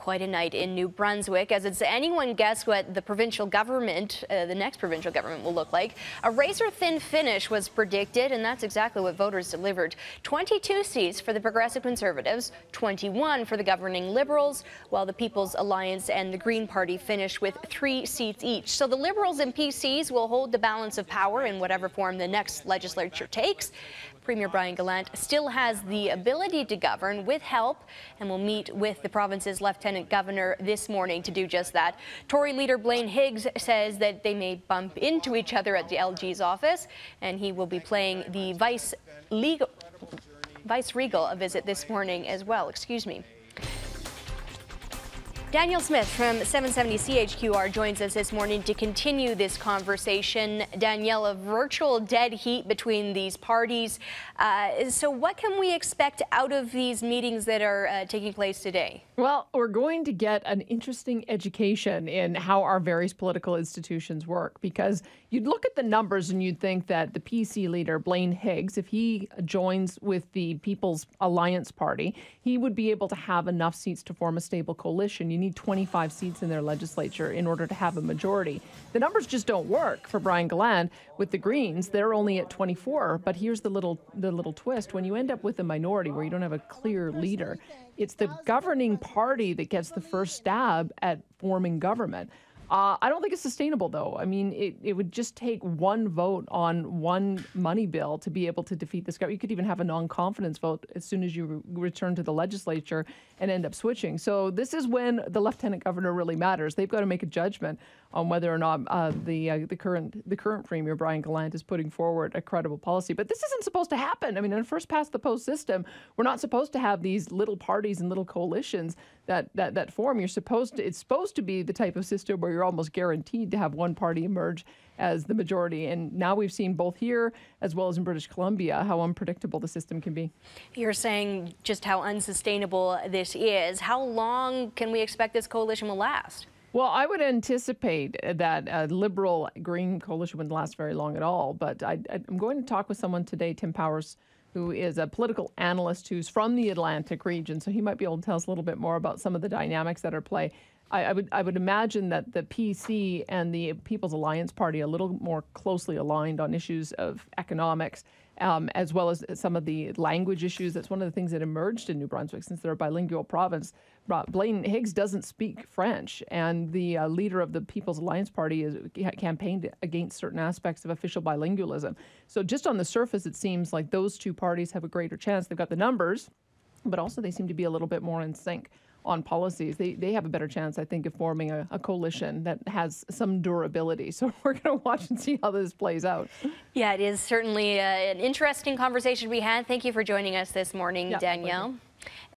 quite a night in New Brunswick, as it's anyone guess what the provincial government, the next provincial government will look like. A razor-thin finish was predicted, and that's exactly what voters delivered. 22 seats for the Progressive Conservatives, 21 for the governing Liberals, while the People's Alliance and the Green Party finished with 3 seats each. So the Liberals and PCs will hold the balance of power in whatever form the next legislature takes. Premier Brian Gallant still has the ability to govern with help and will meet with the province's Lieutenant Governor this morning to do just that. Tory leader Blaine Higgs says that they may bump into each other at the LG's office, and he will be playing the Vice Regal a visit this morning as well. Danielle Smith from 770 CHQR joins us this morning to continue this conversation. Danielle, a virtual dead heat between these parties. So what can we expect out of these meetings that are taking place today? Well, we're going to get an interesting education in how our various political institutions work, because you'd look at the numbers and you'd think that the PC leader, Blaine Higgs, if he joins with the People's Alliance Party, he would be able to have enough seats to form a stable coalition. You need 25 seats in their legislature in order to have a majority. The numbers just don't work for Brian Gallant with the Greens. They're only at 24, but here's the little twist. When you end up with a minority where you don't have a clear leader, it's the governing party that gets the first stab at forming government. I don't think it's sustainable, though. I mean, it would just take one vote on one money bill to be able to defeat this government. You could even have a non-confidence vote as soon as you return to the legislature and end up switching. So this is when the lieutenant governor really matters. They've got to make a judgment on whether or not the current premier, Brian Gallant, is putting forward a credible policy. But this isn't supposed to happen. I mean, in a first past the post system, we're not supposed to have these little parties and little coalitions that form. It's supposed to be the type of system where you're almost guaranteed to have one party emerge as the majority. And now we've seen both here as well as in British Columbia how unpredictable the system can be. You're saying just how unsustainable this is. How long can we expect this coalition will last? Well, I would anticipate that a Liberal-Green coalition wouldn't last very long at all. But I'm going to talk with someone today, Tim Powers, who is a political analyst who's from the Atlantic region. So he might be able to tell us a little bit more about some of the dynamics that are at play. I would imagine that the PC and the People's Alliance Party are a little more closely aligned on issues of economics, as well as some of the language issues. That's one of the things that emerged in New Brunswick since they're a bilingual province. Blaine Higgs doesn't speak French, and the leader of the People's Alliance Party has campaigned against certain aspects of official bilingualism. So just on the surface, it seems like those two parties have a greater chance. They've got the numbers, but also they seem to be a little bit more in sync on policies. They have a better chance, I think, of forming a coalition that has some durability. So we're going to watch and see how this plays out. Yeah, it is certainly an interesting conversation we had. Thank you for joining us this morning, Danielle.